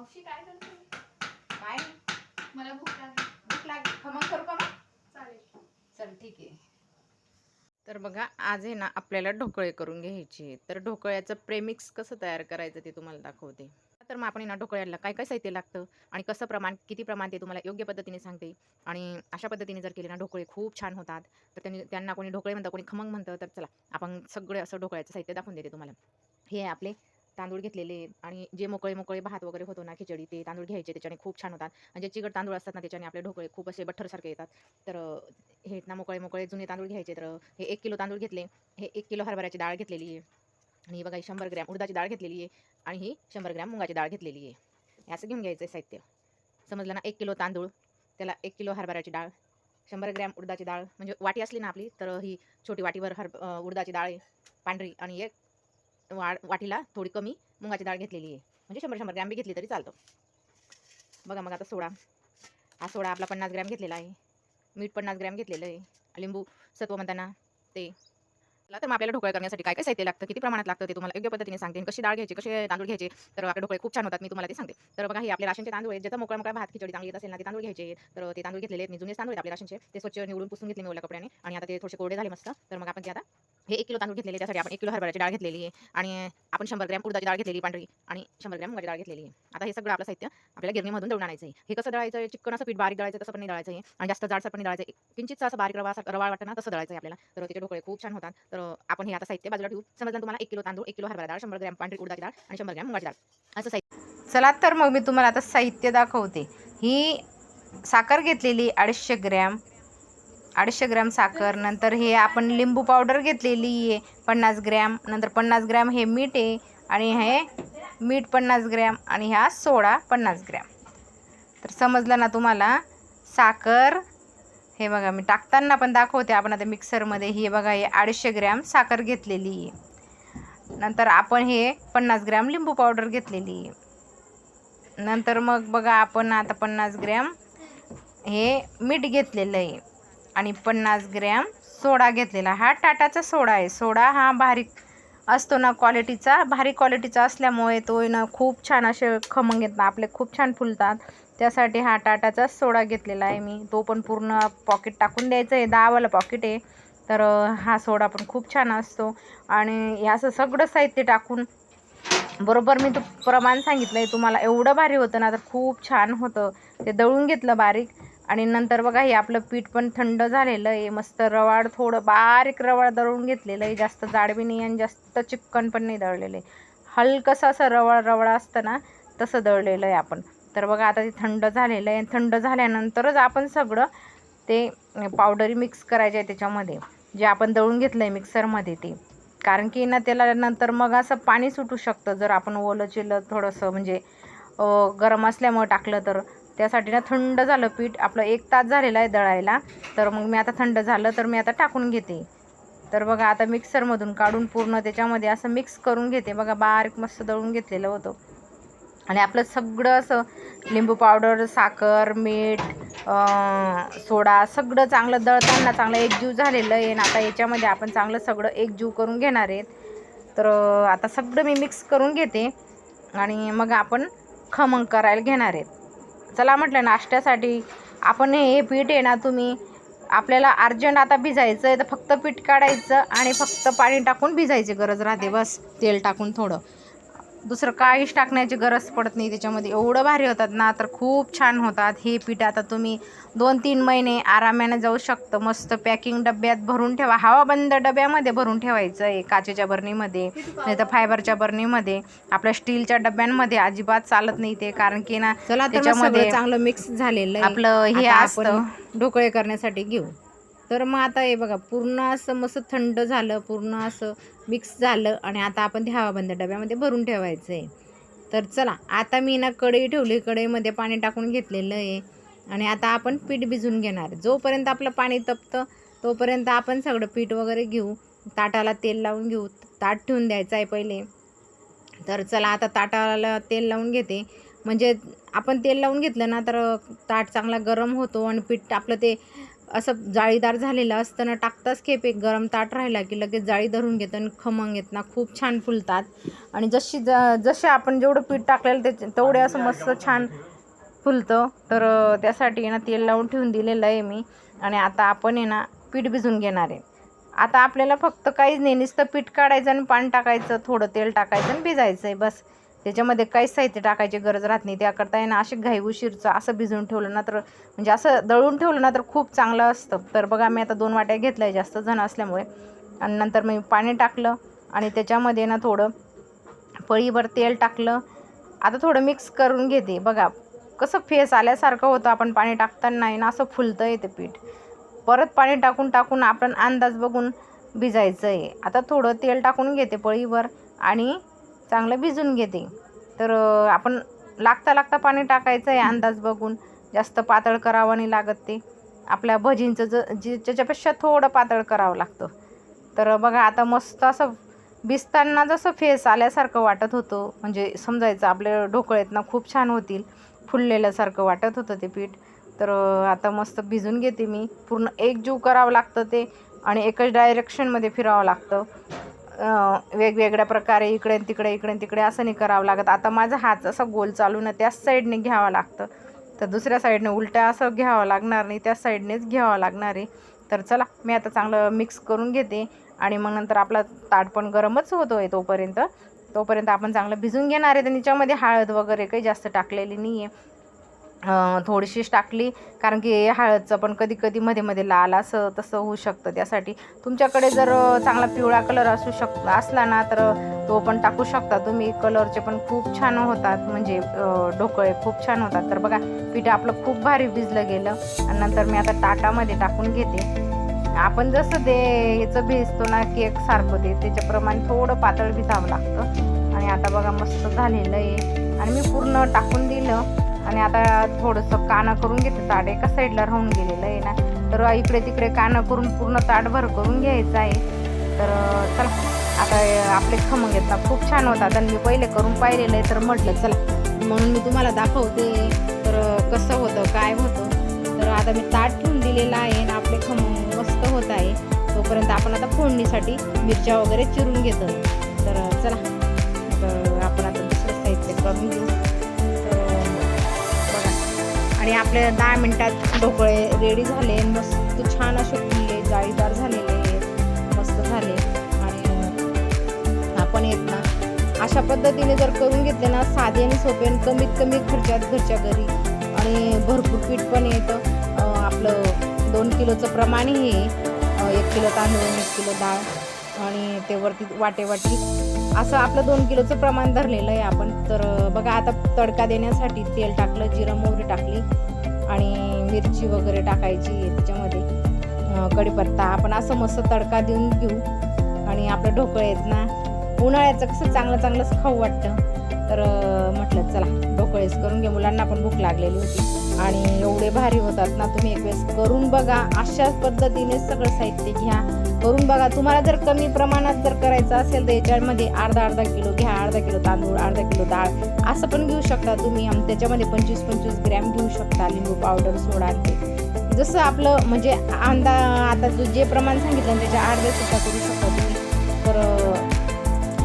मावशी काय करते? काय मला भूक लागली. भूक लागली खमंग करू का मग? चालेल. चल ठीक आहे. तर बघा आज आहे ना आपल्याला ढोकळे करून घ्यायचे. तर ढोकळ्याचं प्रेमिक्स कसं तयार करायचं ते तुम्हाला दाखवते. तर मग आपण आहे ना ढोकळ्याला काय काय साहित्य लागतं आणि कसं प्रमाण किती प्रमाण ते तुम्हाला योग्य पद्धतीने सांगते. आणि अशा पद्धतीने जर केले ना ढोकळे खूप छान होतात. तर त्यांना कोणी ढोकळे म्हणतं, कोणी खमंग म्हणतं. तर चला आपण सगळे असं ढोकळ्याचं साहित्य दाखवून देते तुम्हाला. हे आहे आपले तांदूळ घेतलेले आणि जे मोकळे मोकळे भात वगैरे होतो ना खिचडी, ते तांदूळ घ्यायचे, त्याच्याने खूप छान होतात. आणि जे चिकट तांदूळ असतात ना त्याच्याने आपले ढोकळे खूप असे बठ्ठरसारखे येतात. तर हे ना मोकळे मोकळे जुने तांदूळ घ्यायचे. तर हे 1 किलो तांदूळ घेतले. हे 1 किलो हरभऱ्याची डाळ घेतलेली आहे. आणि ही बघा ही 100 ग्रॅम उडदाची डाळ घेतलेली आहे. आणि ही 100 ग्रॅम मुगाची डाळ घेतलेली आहे. हे असं घेऊन घ्यायचं आहे साहित्य. समजलं ना? 1 किलो तांदूळ, त्याला 1 किलो हरभऱ्याची डाळ, 100 ग्रॅम उडदाची डाळ, म्हणजे वाटी असली ना आपली तर ही छोटी वाटीभर उडदाची डाळ आहे पांढरी, आणि एक वाटीला थोडी कमी मुगाची डाळ घेतलेली आहे. म्हणजे 100-100 ग्रॅम बी घेतली तरी चालतं. बघा मग आता सोडा. हा सोडा आपला 50 ग्रॅम घेतलेला आहे. मीठ 50 ग्रॅम घेतलेलं आहे. लिंबू सत्व म्हणताना ते. तर मग आपल्याला ढोकळे करण्यासाठी काय काय साहित्य लागतं, किती प्रमाणात लागतं ते तुम्हाला योग्य पद्धतीने सांगते. आणि कशी डाळ घ्यायची, कसे तांदूळ घ्यायचे, तर आपले ढोकळे खूप छान होतात, मी तुम्हाला ते सांगते. तर बघा हे आपले राशनचे तांदूळ आहेत. ज्याचा मोकळा मोकळा भात खिचडी चांगली येत असेल ना ते तांदूळ घ्यायचे. तर ते तांदूळ घेतलेले आहेत मी, जुने तांदूळ आहेत आपले राशनचे. ते स्वच्छ निवडून पुसून घेतले मी ओल्या कपड्याने, आणि आता ते थोडेसे कोरडे झाले मस्त. तर मग आपण ते आता हे 1 किलो तांदूळ घेतलेले, त्यासाठी आपण 1 किलो हरभऱ्याची डाळ घेतलेली आहे. आणि आपण 100 ग्रॅम उडदाची डाळ घेतलेली पांढरी, आणि 100 ग्रॅम मुगाची डाळ घेतलेली आहे. आता हे सगळं आपलं साहित्य आपल्याला गिरणीमधून दळून आणायचं आहे. हे कसं दळायचं आहे, चिकन असं पीठ बारीक दळायचं तसं पण नाही दळायचं आहे, आणि जास्त जाडसर पण नाही दळायचं आहे. किंचितचं असं बारीक रवाळ वाटतं ना तसं दळायचं आहे आपल्याला. तर त्याचे ढोकळे खूप छान होतात. तर आपण हे आता साहित्य बाजूला ठेवू. समजलं तुम्हाला? 1 किलो तांदूळ, 1 किलो हरभरा डाळ, 100 ग्रॅम पांढरी उडदाची डाळ, आणि 100 ग्रॅम मुगाची डाळ असं साहित्य. चला तर मग मी तुम्हाला आता साहित्य दाखवते. ही साखर घेतलेली 250 ग्रॅम, 250 ग्रॅम साखर. नंतर हे आपण लिंबू पावडर घेतलेली आहे 50 ग्रॅम. नंतर 50 ग्रॅम हे मीठ आहे, आणि हे मीठ 50 ग्रॅम, आणि ह्या सोडा 50 ग्रॅम. तर समजलं ना तुम्हाला? साखर हे बघा मी टाकताना पण दाखवते आपण आता मिक्सरमध्ये. हे बघा हे 250 ग्रॅम साखर घेतलेली आहे. नंतर आपण हे 50 ग्रॅम लिंबू पावडर घेतलेली आहे. नंतर मग बघा आपण आता 50 ग्रॅम हे मीठ घेतलेलं आहे, आणि 50 ग्रॅम सोडा घेतलेला. हा टाटाचा सोडा आहे. सोडा हा बारीक असतो ना क्वालिटीचा, भारी क्वालिटीचा असल्यामुळे तो ना खूप छान असे खमंग येतात आपले, खूप छान फुलतात. त्यासाठी हा टाटाचा सोडा घेतलेला आहे मी. तो पण पूर्ण पॉकेट टाकून द्यायचं आहे, 10वालं पॉकेट आहे. तर हा सोडा पण खूप छान असतो. आणि हे असं सगळं साहित्य टाकून बरोबर मी प्रमाण सांगितलं आहे तुम्हाला. एवढं भारी होतं ना, तर खूप छान होतं. ते दळून घेतलं बारीक. आणि नंतर बघा हे आपलं पीठ पण थंड झालेलं आहे, मस्त रवाळ, थोडं बारीक रवाळ दळून घेतलेलं आहे. जास्त जाड बी नाही आणि जास्त चिक्कन पण नाही दळलेलं आहे. हलकंसं असं रवाळ रवाळ असतं ना तसं दळलेलं आहे आपण. तर बघा आता ते थंड झालेलं आहे. थंड झाल्यानंतरच आपण सगळं ते पावडरी मिक्स करायचे आहे त्याच्यामध्ये, जे आपण दळून घेतलं आहे मिक्सरमध्ये ते. कारण की ना त्याला नंतर मग असं पाणी सुटू शकतं जर आपण ओलं चिलं थोडंसं, म्हणजे गरम असल्यामुळे टाकलं तर. त्यासाठी ना थंड झालं पीठ आपलं, 1 तास झालेला आहे दळायला. तर मग मी आता थंड झालं तर मी आता टाकून घेते. तर बघा आता मिक्सरमधून काढून पूर्ण त्याच्यामध्ये असं मिक्स करून घेते. बघा बारीक मस्त दळून घेतलेलं होतं. आणि आपलं सगळं असं लिंबू पावडर, साखर, मीठ, सोडा सगळं चांगलं दळताना चांगलं एकजीव झालेलं आहे. आणि आता याच्यामध्ये आपण चांगलं सगळं एकजीव करून घेणार आहेत. तर आता सगळं मी मिक्स करून घेते, आणि मग आपण खमंग करायला घेणार आहेत. चला म्हटलं नाश्त्यासाठी आपण हे पीठ आहे ना, तुम्ही आपल्याला अर्जंट आता भिजायचं आहे तर फक्त पीठ काढायचं आणि फक्त पाणी टाकून भिजायची गरज राहते, बस. तेल टाकून थोडं, दुसरं काहीच टाकण्याची गरज पडत नाही त्याच्यामध्ये. एवढं भारी होतात ना, तर खूप छान होतात. हे पीठ आता तुम्ही 2-3 महिने आरामाने जाऊ शकतं. मस्त पॅकिंग डब्यात भरून ठेवा, हवाबंद डब्यामध्ये भरून ठेवायचं आहे, काचेच्या बरणीमध्ये नाही तर फायबरच्या बरणीमध्ये. आपल्या स्टीलच्या डब्यांमध्ये अजिबात चालत नाही ते, कारण की ना त्याच्यामध्ये चांगलं मिक्स झालेलं आहे आपलं हे असतं. ढोकळे करण्यासाठी घेऊ. तर मग आता हे बघा पूर्ण असं मस्त थंड झालं, पूर्ण असं मिक्स झालं, आणि आता आपण ते हवाबंद डब्यामध्ये भरून ठेवायचं आहे. तर चला आता मी ना कढई ठेवली, कढईमध्ये पाणी टाकून घेतलेलं आहे, आणि आता आपण पीठ भिजून घेणार. जोपर्यंत आपलं पाणी तपतं तोपर्यंत आपण सगळं पीठ वगैरे घेऊ. ताटाला तेल लावून घेऊ. ताट ठेवून द्यायचं आहे पहिले. तर चला आता ताटाला तेल लावून घेते. म्हणजे आपण तेल लावून घेतलं ना तर ताट चांगला गरम होतो, आणि पीठ आपलं ते असं जाळीदार झालेलं असताना टाकताच खेप एक गरम ताट राहिला की लगेच जाळी धरून घेतं आणि खमंग येत ना खूप छान फुलतात. आणि जसे आपण जेवढं पीठ टाकलेलं तेवढे असं मस्त छान फुलतं. तर त्यासाठी ना तेल लावून ठेवून दिलेलं आहे मी. आणि आता आपण आहे ना पीठ भिजून घेणार आहे. आता आपल्याला फक्त काहीच नाही, नुसतं पीठ काढायचं आणि पाणी टाकायचं, थोडं तेल टाकायचं आणि भिजायचं आहे बस. त्याच्यामध्ये काहीच साहित्य टाकायची गरज राहत नाही. त्याकरता आहे ना असे घाई उशीरचं असं भिजवून ठेवलं ना तर म्हणजे असं दळून ठेवलं ना तर खूप चांगलं असतं. तर बघा मी आता 2 वाट्या घेतल्या आहे जास्त जण असल्यामुळे. आणि नंतर मी पाणी टाकलं आणि त्याच्यामध्ये ना थोडं पळीभर तेल टाकलं. आता थोडं मिक्स करून घेते. बघा कसं फेस आल्यासारखं होतं आपण पाणी टाकताना आहे ना, असं फुलतं आहे ते पीठ. परत पाणी टाकून आपण अंदाज बघून भिजायचं आहे. आता थोडं तेल टाकून घेते पळीवर आणि चांगलं भिजून घेते. तर आपण लागता पाणी टाकायचं आहे अंदाज बघून. जास्त पातळ करावं नाही लागत ते. आपल्या भजींचं ज्याच्यापेक्षा थोडं पातळ करावं लागतं. तर बघा आता मस्त असं भिजताना जसं फेस आल्यासारखं वाटत होतं, म्हणजे समजायचं आपले ढोकळे आहेत ना खूप छान होतील. फुललेल्यासारखं वाटत होतं ते पीठ. तर आता मस्त भिजून घेते मी. पूर्ण एकजीव करावं लागतं ते आणि एकच डायरेक्शनमध्ये फिरावं लागतं. वेगवेगळ्या प्रकारे इकडे तिकडे असं नाही करावं लागत. आता माझा हात असा गोल चालून त्याच साईडने घ्यावं लागतं. तर दुसऱ्या साईडने उलट्या असं घ्यावं लागणार नाही, त्याच साईडनेच घ्यावं लागणार आहे. तर चला मी आता चांगलं मिक्स करून घेते आणि मग नंतर आपला ताट पण गरमच होतो आहे तोपर्यंत आपण चांगलं भिजून घेणार आहे. तर त्याच्यामध्ये हळद वगैरे काही जास्त टाकलेली नाही आहे, थोडीशीच टाकली. कारण की हळदचं पण कधी मध्ये लाल असं तसं होऊ शकतं. त्यासाठी तुमच्याकडे जर चांगला पिवळा कलर असला ना तर तो पण टाकू शकता तुम्ही. कलरचे पण खूप छान होतात, म्हणजे ढोकळे खूप छान होतात. तर बघा पीठ आपलं खूप भारी भिजलं गेलं आणि नंतर मी आता ताटामध्ये टाकून घेते. आपण जसं ते ह्याचं भिजतो ना केक सारखं त्याच्याप्रमाणे थोडं पातळ भिजावं लागतं. आणि आता बघा मस्त झालेलं आहे आणि मी पूर्ण टाकून दिलं. आणि आता थोडंसं कानं करून घेते. ताट एका साईडला राहून गेलेलं आहे ना, तर इकडे तिकडे कानं करून पूर्ण ताटभर करून घ्यायचं आहे. तर चला आता आपले खमंग आहेत ना खूप छान होतात आणि मी पहिले करून पाहिलेलं आहे. तर म्हटलं चला म्हणून मी तुम्हाला दाखवते तर कसं होतं काय होतं. तर आता मी ताट ठेवून दिलेलं आहे आणि आपले खमंग मस्त होत आहे. तोपर्यंत आपण आता फोडणीसाठी मिरच्या वगैरे चिरून घेतो. तर चला आपण आता दुसरं साहित्य करून घेऊ. आणि आपल्या 10 मिनिटात ढोकळे रेडी झाले. मस्त छान असे फुलले, जाळीदार झालेले, मस्त झाले. आणि आपण येत ना अशा पद्धतीने जर करून घेतले ना साधे आणि सोपे आणि कमीत कमी खर्चात घरच्या घरी आणि भरपूर पीठ पण येतं. आपलं 2 किलोचं प्रमाण हे 1 किलो तांदूळ 1 किलो डाळ आणि ते वरती वाटी असं आपलं 2 किलोचं प्रमाण धरलेलं आहे आपण. तर बघा आता तडका देण्यासाठी तेल टाकलं, जिरं मोहरी टाकली आणि मिरची वगैरे टाकायची त्याच्यामध्ये, कढीपत्ता. आपण असं मस्त तडका देऊन घेऊ. आणि आपलं ढोकळे आहेत ना उन्हाळ्याचं कसं चांगलंच खाऊ वाटतं. तर म्हटलं चला ढोकळेच करून घे. मुलांना पण भूक लागलेली होती आणि एवढे भारी होतात ना. तुम्ही एक वेळेस करून बघा. अशाच पद्धतीने सगळं साहित्य घ्या, करून बघा. तुम्हाला जर कमी प्रमाणात जर करायचं असेल तर याच्यामध्ये अर्धा किलो घ्या, अर्धा किलो तांदूळ, अर्धा किलो डाळ असं पण घेऊ शकता तुम्ही. आणि त्याच्यामध्ये 25-25 ग्रॅम घेऊ शकता लिंबू पावडर, सोडा. ते जसं आपलं म्हणजे आता जे प्रमाण सांगितलं त्याच्या अर्ध्या सुद्धा करू शकता तुम्ही. तर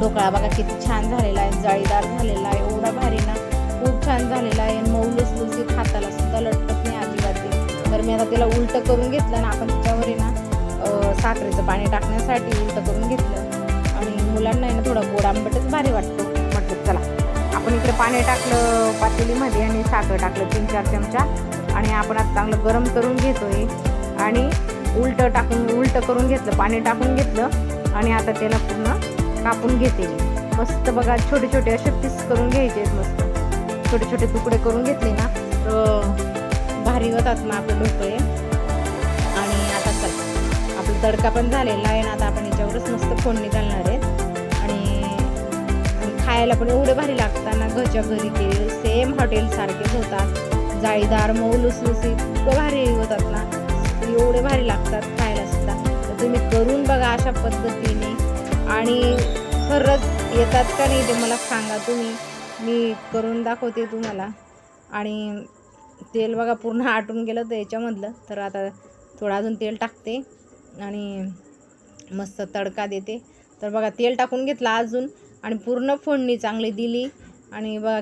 ढोकळा बघा किती छान झालेला आहे, जाळीदार झालेला आहे, एवढा भारी ना खूप छान झालेला आहे. मऊ लुसलुसीत, हाताला सुद्धा लटकत नाही अजिबात. तर मी आता त्याला उलटं करून घेतलं ना. आपण त्याच्यावर ना साखरेचं पाणी टाकण्यासाठी उलटं करून घेतलं आणि मुलांना आहे ना थोडं गोड आंबटच भारी वाटतो. म्हटलं चला आपण इकडे पाणी टाकलं पातेलीमध्ये आणि साखर टाकलं 3-4 चमचा आणि आपण आता चांगलं गरम करून घेतोय आणि उलटं करून घेतलं, पाणी टाकून घेतलं आणि आता त्याला पूर्ण कापून घेते. मस्त बघा छोटे छोटे असे पीस करून घ्यायचे. मस्त छोटे छोटे तुकडे करून घेतले ना तर भारी होतात ना आपले ढोकळे. आणि आता चला आपला तडका पण झालेला आहे ना. आता आपण याच्यावरच मस्त फोडणी घालणार आहेत आणि खायला पण एवढे भारी लागतात ना. घरच्या घरी केलेले सेम हॉटेलसारखेच होतात, जाळीदार, मऊ लुसलुसीत, इतकं भारी होतात ना. एवढे भारी लागतात खायला सुद्धा. तर तुम्ही करून बघा अशा पद्धतीने आणि खरंच येतात का नाही ते मला सांगा तुम्ही. मी करून दाखवते तुम्हाला. आणि तेल बघा पूर्ण आटून गेलं तर याच्यामधलं. तर आता थोडं अजून तेल टाकते आणि मस्त तडका देते. तर बघा तेल टाकून घेतला अजून आणि पूर्ण फोडणी चांगली दिली आणि बघा